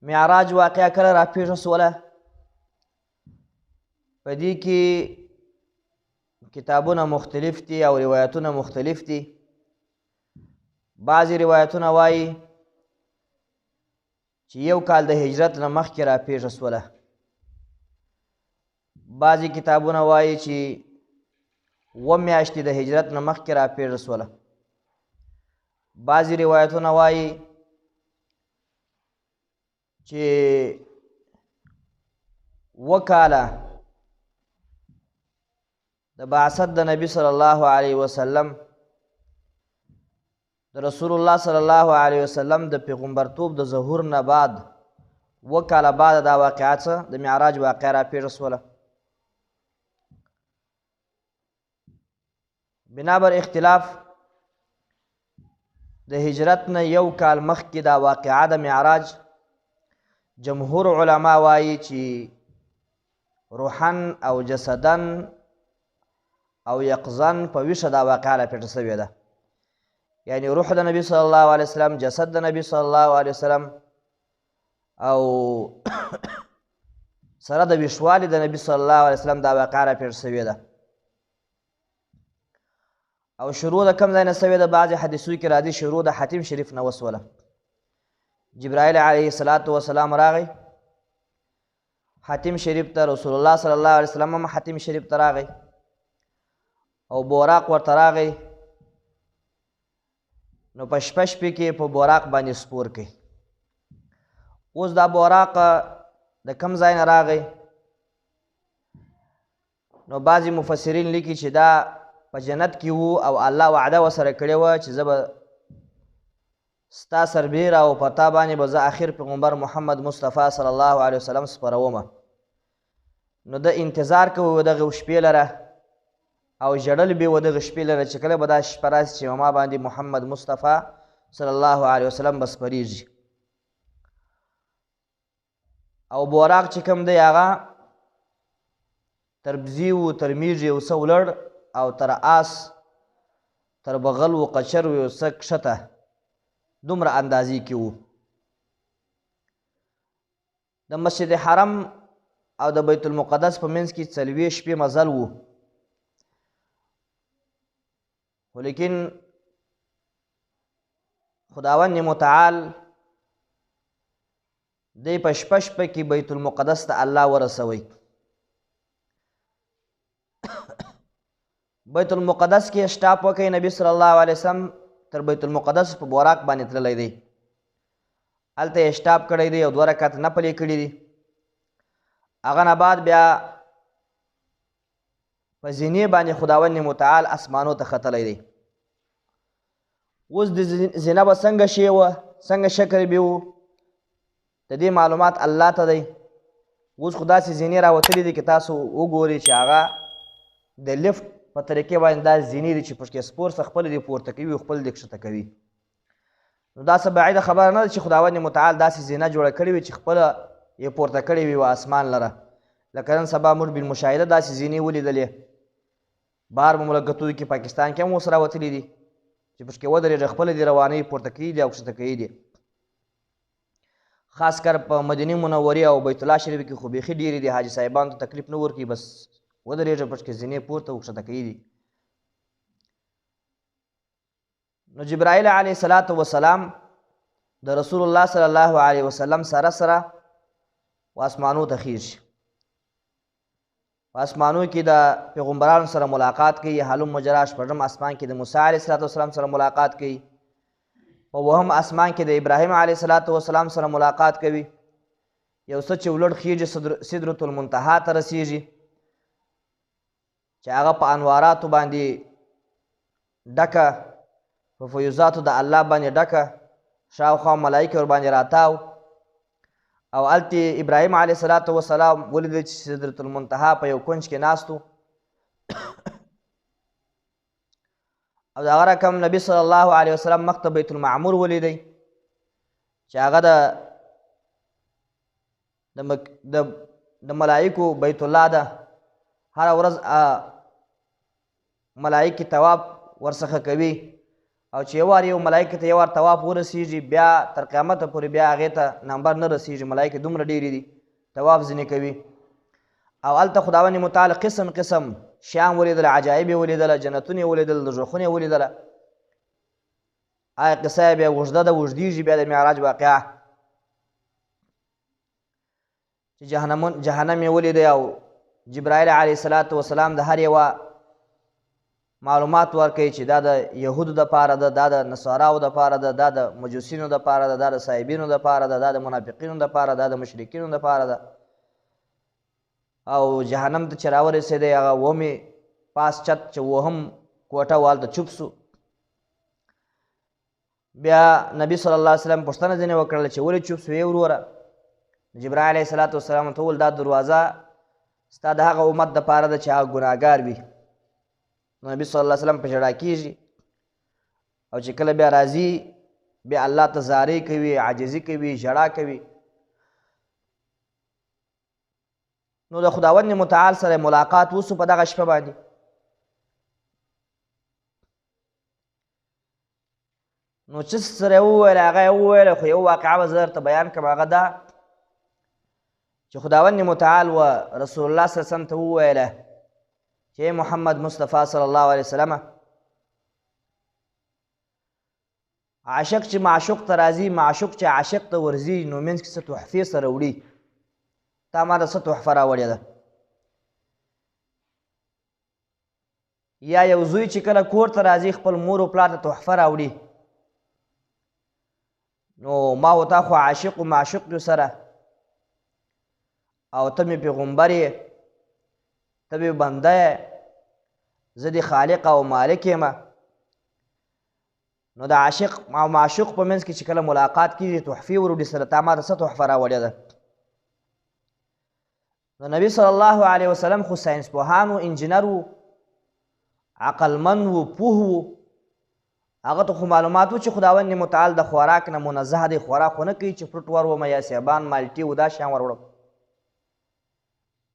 معراج واقعه کله راپېښه سوله؟ په دې کې کتابونه مختلف دي او روایتونه مختلف دي. بعضې روایتونه وایي چې 1 کال د هجرت نه مخکې راپېښه سوله. بعضې کتابونه وایي چې 2 میاشتې د هجرت نه مخکې راپېښه سوله. بعضې روایتونه وایي چې 2 کاله د بعثت د نبی صلی الله علیه وسلم د رسول الله صلی الله علیه وسلم د پیغمبرتوب د ظهور نه بعد 2 کاله بعد دا واقعه څه د معراج واقعه راپېښه سوله. بنابر اختلاف د هجرت نه 1 کال مخکې دا واقعه د معراج جمهور علما وایي چې روحن او جسدن او یقظن په ویښه دا واقعه راپېښه سوې ده. یعنی روح د نبی صلی الله علیه وسلم، جسد د نبی صلی الله علیه وسلم او سره د ویښوالي د نبی صلی الله علیه وسلم دا واقعه راپېښه سوې ده. او شروع د کوم ځای نه سوې ده؟ بعضې حدیثو کې راځي شروع د حتیم شریف نه وسوله. جبرائیل علیه السلام راغی حتیم شریف ته، رسول الله صلی الله علیه وسلم هم حتیم شریف ته راغی او بوراق ورته راغی. نو په شپه شپې کې په بوراق باندې سپور کوي. اوس دا بوراق د کوم ځای نه راغی؟ نو بعضې مفسرین لیکي چې دا په جنت کې وو او الله وعده ورسره کړې وه چې زه به ستا سربیره او په تا باندې به زه آخر پیغمبر محمد مصطفی صلی الله علیه وسلم سپرومه. نو د انتظار کوي دغه شپې لره او ژړل به و دغه شپې لره چې کله به دا شپه راسي چې ما باندې محمد مصطفی صلی الله علیه وسلم به سپریږي. او بوراق چې کوم دی هغه تر بزي و تر میږي یو څه ولړ او تر آس تر بغل و قچر و یو څه کښته دومره اندازې کې وو. د مسجد حرم او د بیت المقدس په منځ کې 40 شپې مزل وو. خو لیکن خداوند متعال دی په شپه شپه کې بیت المقدس ته الله ورسوي. بیت المقدس کې سټاپ وکړي نبی صلی الله علیه وسلم تر بیت المقدس په بوراق باندې تللی دی. هلته یې سټاپ کړی دی او 2 رکعت نفلې کړي دي. هغه نه بعد بیا په زینې باندې خداوند متعال اسمانو ته ختلی دی. اوس د زینه به څنګه شی وه، څنګه شکل به و، د دې معلومات الله ته دی. اوس خو داسې زینې راوتلي دي که تاسو وګورئ چې هغه د لفټ په طریقې باندې دا زینې دي چې پشکې سپور څه خپل دې پورته کوي او خپل دې کښته کوي. نو دا څه بعیده خبره نه ده چې خداوند متعال داسې زینه جوړه کړې وي چې خپله یې پورته کړې وي و اسمان لره. لکه نن سبا موږ بالمشاهده داسې زینې ولیدلې. بهر مملکتونو کې پاکستان کې هم اوس راوتلي دي چې پشکې ودرېږه خپله دې روانوي پورته کوي دي او کښته کوي دي. خاص کر په مدینې منورې او بیت الله شریف کې خو بیخي ډېرې دي. حاجي صاحبانو ته تکلیف نه ورکوي، بس ودرېږه پشکې زینې پورته وکښته کوي دي. نو جبرائیل علیه السلام د رسول الله صلی الله علیه وسلم سره سره و اسمانو ته خیږي. په اسمانو کې د پیغمبرانو سره ملاقات کوي. هلم مجرا 8 اسمان کې د موسی علیه السلام سره ملاقات کوي. په 2 اسمان کې د ابراهیم علیه السلام سره ملاقات کوي. یو څه چې ولړ خیږي سدرة المنتهی ته رسیږي چې هغه په انواراتو باندې ډکه، په فیوزاتو د الله باندې ډکه، شاوخوا ملایکې ور باندې راتاو. او هلته ابراهیم علیه السلام ولیدل چې سدرة المنتهی په یو کونج کې ناست و. او د هغه رقم نبی صلی الله علیه وسلم مخ ته بیت المعمور ولیدی چې هغه د ملایکو بیت الله ده. هره ورځ ملایکې طواف ورڅخه کوي او چې یو وار یو ملایکې ته یو وار طواف ورسېږي بیا تر قیامته پورې بیا هغې ته نمبر نه رسېږي ملایکې دومره ډېرې دي طواف ځینې کوي او هلته خداوند متعال قسم قسم شیان ولیدله عجایب یې ولیدله جنتونه یې ولیدل دوزخونه یې ولیدله هغه قصه یې بیا اوږده ده اوږدېږي بیا د معراج واقعه چې جهنم یې ولیدی او جبرائیل علیه السلام د هر یوه معلومات ورکوي چې دا د یهودو دپاره ده دا د نصاراو دپاره ده دا د مجوسینو دپاره ده دا د صایبینو دپاره ده دا د منافقینو دپاره ده دا د مشرکینو دپاره ده او جهنم ته چې راورسېدی هغه اومې پاس چت چې اوهم کوټه و هلته چوپ سو بیا نبي صلی الله علیه وسلم پوښتنه ځینې وکړله چې ولې چوپ سوې وروره جبرائیل علیه السلام ته وویل دا دروازه ستا د هغه امت دپاره ده چې هغه ګناهګار وي نبی صلی الله علیه وسلم په ژړا کېږي او چې کله بیا راځي بیا الله ته زارۍ کوي عاجزي کوي ژړا کوي نو د خداوند متعال سره ملاقات وسو په دغه شپه باندې نو چې سره یې وویل هغه یې وویله خو یو واقعه به زه درته بیان کړم هغه دا چې خداوند متعال و رسول الله صلی الله علیه وسلم ته وویله چې محمد مصطفی صلی الله علیه وسلم عاشق چې معشوق ته راځي معشوق چې عاشق ته ورځي نو منځ کې څه تحفې سره وړي تا ما ته څه تحفه راوړې ده یا یو زوی چې کله کور ته راځي خپل مور و پلار ته تحفه راوړي نو ما و تا خو عاشق و معشوق یو سره او ته مې پیغمبر یې ته مې بنده یې زه د خالق او مالک یم نو د عاشق او معشوق په منځ کې چې کله ملاقات کېږي تحفې وروړي سره تا ما ته څه تحفه راوړې ده نو نبی صلی الله علیه وسلم خو ساینس پوهان و انجینر و عقلمند و پوه و هغه ته خو معلومات و چې خداوند متعال د خوراک نه منزه دی خوراک خو نه کوي چې فروټ ور ومه یا سیبان مالټي و دا شیان ور وړم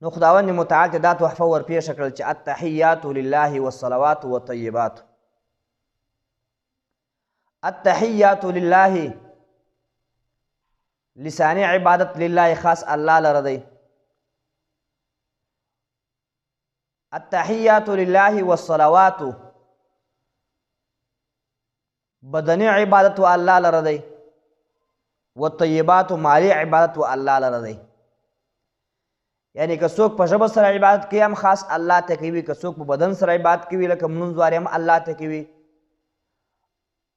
نو خداوند متعال ته دا تحفه ورپېښه کړل چې التحیات لله والصلوات والطیبات التحیات لله لسانی عبادت لله خاص الله لره دی التحیات لله والصلوات بدنی عبادت و الله لره دی والطیبات مالی عبادت و الله لره دی یعنی که څوک په ژبه سره عبادت کوي هم خاص الله ته کوي که څوک په بدن سره عبادت کوي لکه مونځ واري هم الله ته کوي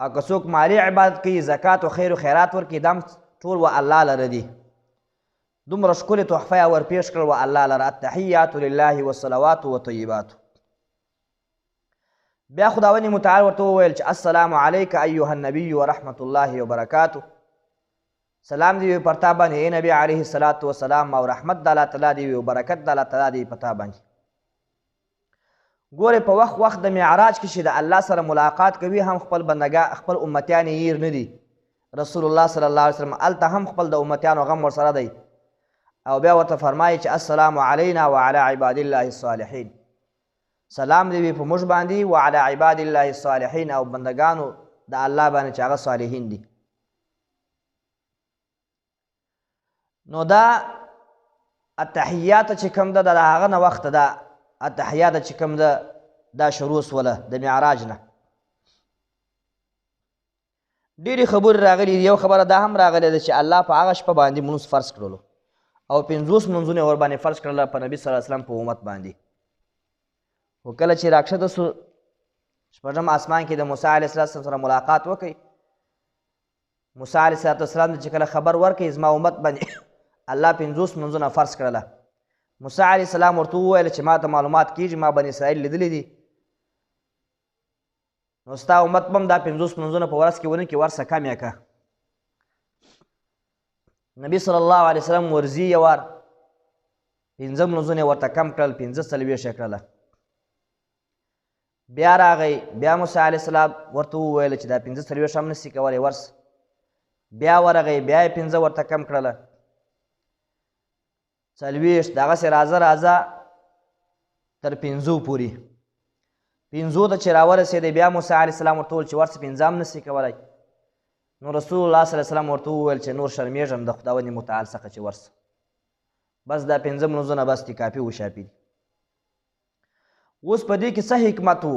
او که څوک مالی عبادت کوي زکات و خیر و خیرات ورکوي دا هم ټول و الله لره دي دومره ښکلې تحفه یې ورپېښ کړل و الله لره التحیات لله والصلوات والطیبات بیا خداوند متعال ورته وویل چې السلام علیک ایها النبی ورحمة الله وبرکاته سلام دی پر تا باندې ای نبی علیه السلام او رحمت د الله تعالی دی او برکت د الله تعالی دی په تا باندې ګورې په وخت د معراج کې چې د الله سره ملاقات کوي هم خپل بندګان خپل امتیان یې هیر نه دي رسول الله صلی الله علیه وسلم هلته هم خپل د امتیانو غم ورسره دی او بیا ورته فرمایي چې السلام علینا وعلى عباد الله الصالحین سلام دی په موږ باندې وعلى عباد الله الصالحین او بندګانو د الله باندې چې هغه صالحین دي نو دا التحیات چې کوم ده د هغه نه وخته ده التحیات چې کوم ده دا شروع سوله د معراج نه ډېرې خبرې راغلي دي یو خبره دا هم راغلی ده چې الله په هغه شپه باندې مونځ فرض کړلو او 50 منځونه ور باندې فرض کړله په نبي صلی الله علیه وسلم په امت باندې خو کله چې راکښته سو شپږم اسمان کې د موسی علیه السلام سره ملاقات وکړي موسی علیه السلام چې کله خبر ورکړي زما امت باندې الله 50 منځونه فرض کړله موسی علیه السلام ورته وویل چې ما ته معلومات کېږي ما بني اسرائیل لیدلی دي نو ستا امت به هم دا 50 منځونه په ورځ کې ونه کړي ورڅه کم یې که نبی صلی الله علیه وسلم ورځي یو وار 15 منځونه ورته کم کړل 15 څلوېښت یې کړله بیا راغی بیا موسی علیه السلام ورته وویل چې دا 15 څلوېښت هم نسي کولی ورس بیا ورغی بیا یې 15 ورته کم کړله 40 دغسې راځه تر 50 پورې پنځو ته چې راورسېدی بیا موسی علیه السلام ورته وویل چې ورڅه پنځه هم نسي کولی. نو رسول الله صلی الله علیه وسلم ورته وویل چې نور شرمېږم د خداوند متعال څخه چې ورسه، بس دا پنځه لمونځونه بس دي، کافي و شافي دي. اوس په دې کې څه حکمت و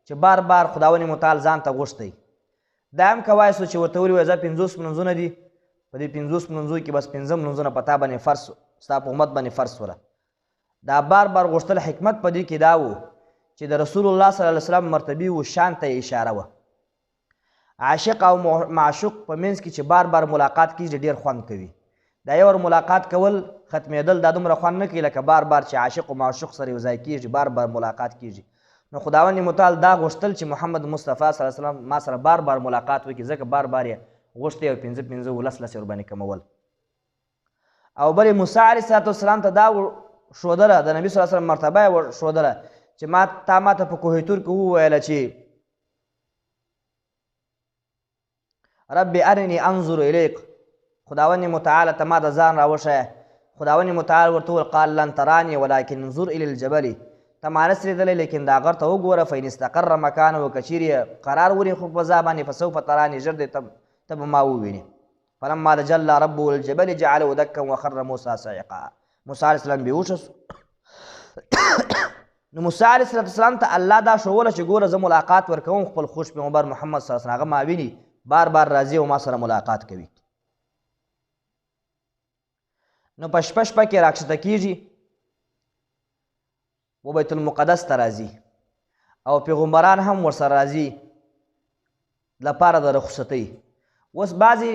چې بار بار خداوند متعال ځان ته غوښتی. دا هم کوای سو چې ورته ویل وایي 50 لمونځونه دي، په دې 50 لمونځو کې بس 5 لمونځونه په تا باندې فرض، ستا په امت باندې فرض سوله. دا بار بار غوښتل حکمت په دې کې دا و چې د رسول الله صلی الله علیه وسلم مرتبې و شان ته یې اشاره وه. عاشق او معشوق په منځ کې چې بار بار ملاقات کېږي ډېر خوند کوي. دا یو ور ملاقات کول ختمېدل دا دومره خوند نه کوي لکه بار بار چې عاشق او معشوق سره یو ځای کېږي، بار بار ملاقات کېږي. نو خداوند متعال دا غوښتل چې محمد مصطفی صلی الله علیه وسلم ما سره بار بار ملاقات وکړي، ځکه بار بار یې غوښتي او 15 ولس ورباندې کمول. او بلې موسی علیه السلام ته دا ښودله، د نبي صلی الله علیه وسلم مرتبه یې ښودله چې تا ما ته په کوه طور کې وویله چې رب ارني انظر الیک، خداوند متعال ته ما د ځان راوښیه. خداوند متعال ورته وویل قال لن تراني ولكن انظر الى الجبل، ته ما نسې لیدلی لیکن دا غر ته وګوره، فإن استقر مکانه، که چیرې قرار ونیي خو په ځا باندې فسوف تراني، ژر دی ته به ما ووینې. فلما تجلى ربه للجبل جعله دكا وخر موسی صعقا، موسی علیه السلام بېهوشه سو. نو موسی علیه السلام ته الله دا ښووله چې ګوره زه ملاقات ورکوم خپل خوش پیغمبر محمد صلی الله علیه وسلم، هغه ما ویني بار بار راځي او ما سره ملاقات کوي. نو په شپه کې راکښته کېږي و بیت المقدس ته راځي او پیغمبران هم ورسره راځي لپاره د رخصتۍ. اوس بعضې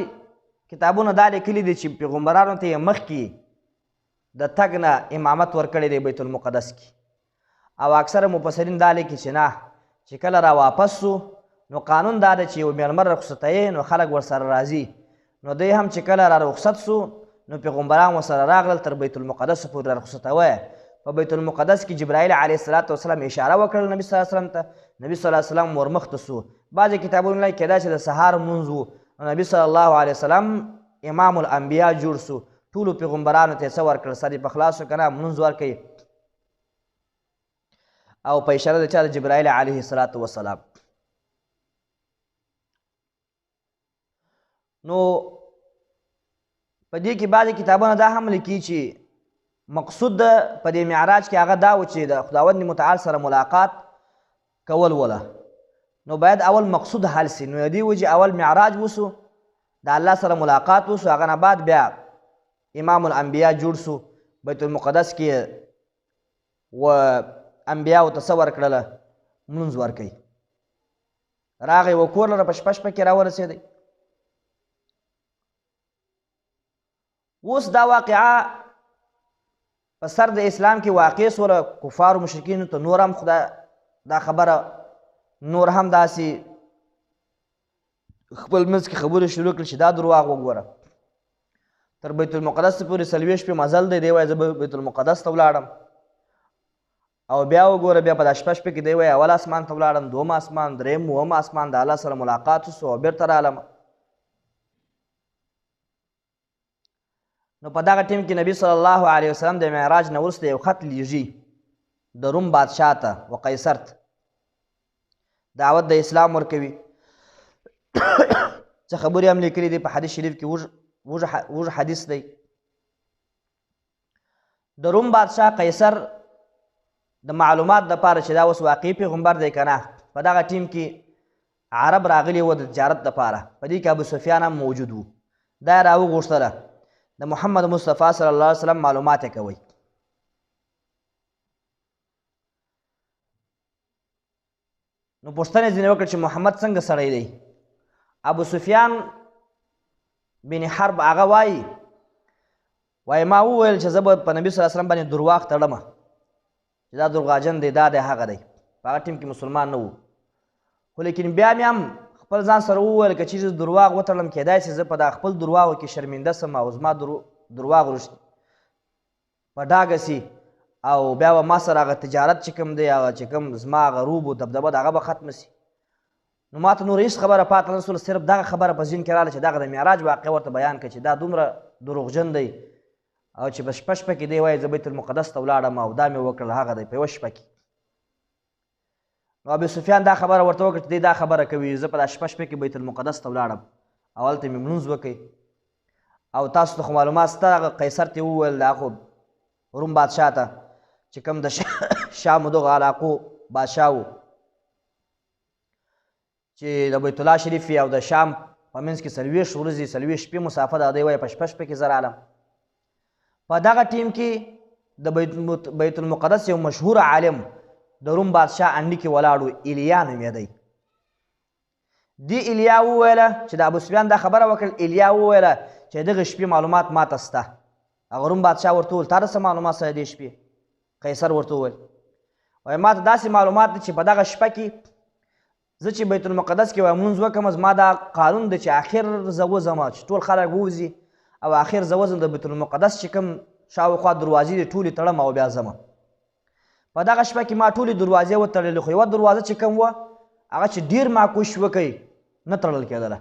کتابونه دا لیکلي دي چې پیغمبرانو ته یې مخکې د تګ نه امامت ورکړی دی بیت المقدس کې، او اکثره مفسرین دا لیکي چې نه، چې کله را واپس سو نو قانون دا دی چې یو میلمه رخصتوي نو خلک ورسره راځي. نو دی هم چې کله را رخصت سو نو پیغمبران ورسره راغلل تر بیت المقدس پورې را رخصتوی. په بیت المقدس کې جبرائیل علیه السلام اشاره وکړل نبي صلی الله علیه وسلم ته، نبي صلی الله علیه وسلم ورمخته سو. بعضې کتابونه لیکي کېدای چې د سهار لمونځ و، نبي صلی الله علیه وسلم امام الانبیا جوړ سو، ټولو پیغمبرانو ته یې څه ورکړل، سر یې په خلاص شو که نه لمونځ ورکوي او په اشاره د چا د جبرائیل علیه السلام. نو په دې کې بعضې کتابونه دا هم لیکي چې مقصود په دې معراج کې هغه دا و چې د خداوند متعال سره ملاقات کول وله. نو باید اول مقصود حل سي. نو دې وجې اول معراج وسو، د الله سره ملاقات وسو، هغه نه بعد بیا امام الانبیا جوړ سو، بیت المقدس کې و انبیاو ته څه ورکړله، لمونځ ورکوي. راغی و کور لره په شپه کې راورسېدی. اوس دا واقعه په سر د اسلام کې واقع سوله، کفارو مشرکینو ته نور هم دا خبره نور هم داسې خپل منځ کې خبرې شروع کړل چې دا درواغ وګوره، تر بیت المقدس پورې 40 شپې مزل دی، دی وایي زه بیت المقدس ته ولاړم، او بیا وګوره بیا په دا شپه کې دی وایي اول اسمان ته ولاړم، دوم اسمان، دریم، اووم اسمان، د الله سره ملاقات وسو او بېرته رالم. نو په دغه ټیم کې نبي صلی الله علیه وسلم د معراج نه وروسته یو خط لیږي د روم بادشاه ته و قیصر ته، دعوت د اسلام ورکوي. څه خبرې هم لیکلي دي په حدیث شریف کې، وږ حدیث دی. د روم بادشاه قیصر د معلومات دپاره چې دا اوس واقعي پیغمبر دی که نه، په دغه ټیم کې عرب راغلي وو د تجارت دپاره، په دې کې ابو سفیان هم موجود و. دا یې راوغوښتله د محمد مصطفی صلی الله علیه وسلم معلومات یې کوئ. نو پوښتنه یې ځینې وکړه چې محمد څنګه سړی دی. ابو سفیان بن حرب هغه وایي ما وویل چې زه به په نبي صلی الله علیه وسلم باندې درواغ تړمه چې دا درواغجن دی، دا دی هغه دی. په هغه ټیم کې مسلمان نه و، خو لیکن بیا مې هم خپل ځان سره وویل که چیرې زه درواغ وتړم کېدای شي زه په دا خپل درواغو کې شرمنده سم او زما درواغ په ډاګه سي، او بیا به ما سره هغه تجارت چې کوم دی، هغه چې کوم زما هغه روب و دبدبه د هغه به ختمه سي. نو ما ته نور هېڅ خبره پاته نه سوله، صرف دغه خبره په ذهن کې راغله چې دغه د معراج واقع ورته بیان کړه چې دا دومره دروغجن دی او چې په شپه کې دی وایي زه بیت المقدس ته ولاړم او دا مې وکړل، هغه دی په یوه شپه کې. نو ابو سفیان دا خبره ورته وکړه چې دی دا خبره کوي زه په دا شپه کې بیت المقدس ته ولاړم او هلته مې لمونځ وکړئ او تاسو ته خو معلومات شته هغه قیصر ته وویل دا خو روم بادشاه ته چې کوم د شام دغه علاقو بادشاه و چې د بیت الله شریف او د شام په منځ کې 40 ورځې 40 شپې مسافه ده دی وایي په شپه کې زه رالم په دغه ټیم کې د بیت المقدس یو مشهور عالم د روم بادشاه انډي کې ولاړ و ایلیا نومېدی دی ایلیا وویله چې د ابو سفیان دا خبره وکړل ایلیا وویله چې دغه شپې معلومات ماته شته هغه روم بادشاه ورته وویل تا د څه معلومات سره دې شپې قیصر ورته وویل وایي ما ته داسې معلومات دي چې په دغه شپه کې زه چې بیت المقدس کې لمونځ وکړم زما دا قانون دی چې آخر زه وځم چې ټول خلک ووځي او آخر زه وځم د بیت المقدس چې کوم شاوخوا دروازې دي ټولې تړم او بیا ځم په دغه شپه کې ما ټولې دروازې وتړلې خو یوه دروازه چې کوم وه هغه چې ډېر ما کوشش وکړي نه تړل کېدله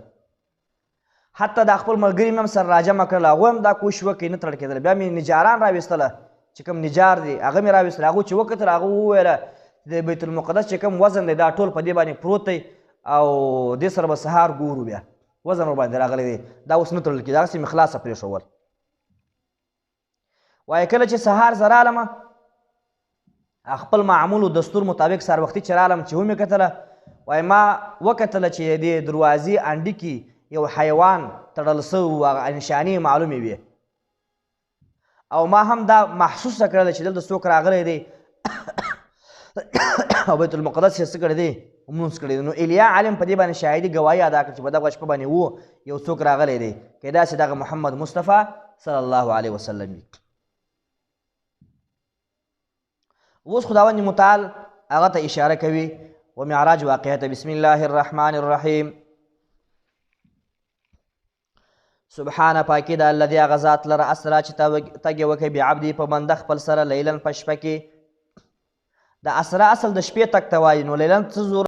حتی دا خپل ملګري مې هم سره راجمع کړل هغوی هم دا کوشش وکړي نه تړل کېدله بیا مې نجاران راویستله چې کوم نجار دی هغه مې راویستل هغو چې وکتل هغه وویله د بیت المقدس چې کوم وزن دی دا ټول په دې باندې پروت دی او دې سره به سهار ګورو بیا وزن ورباندې راغلی دی دا اوس نه تړل کېږي هغسې مې خلاصه پرېښول وایي کله چې سهار زه رالمه خپل معمول و دستور مطابق سهار وختي چې رالم چې ومې کتله وایي ما وکتله چې دې دروازې انډي کې یو حیوان تړل سوی و هغه نشانې معلومې وې او ما هم دا محسوسه کړله چې دلته څوک راغلی دی او بیت المقدس یې څه کړی دی لمونځ کړی دی نو ایلیا عالم په دې باندې شاهدي ګواهي ادا کړه چې په دغه شپه باندې و یو څوک راغلی دی کیدای شي دغه محمد مصطفی صلی الله علیه وسلم وي اوس خداوند متعال هغه ته اشاره کوي و معراج واقعه ته بسم الله الرحمن الرحیم سبحانه پاکی د الله دی هغه ذات لره اسرا چې تګ یې وکړي بعبدي په بنده خپل سره لیلا په شپه کې د اسرا اصل د شپې تګ ته وایي نو لیلا څه زور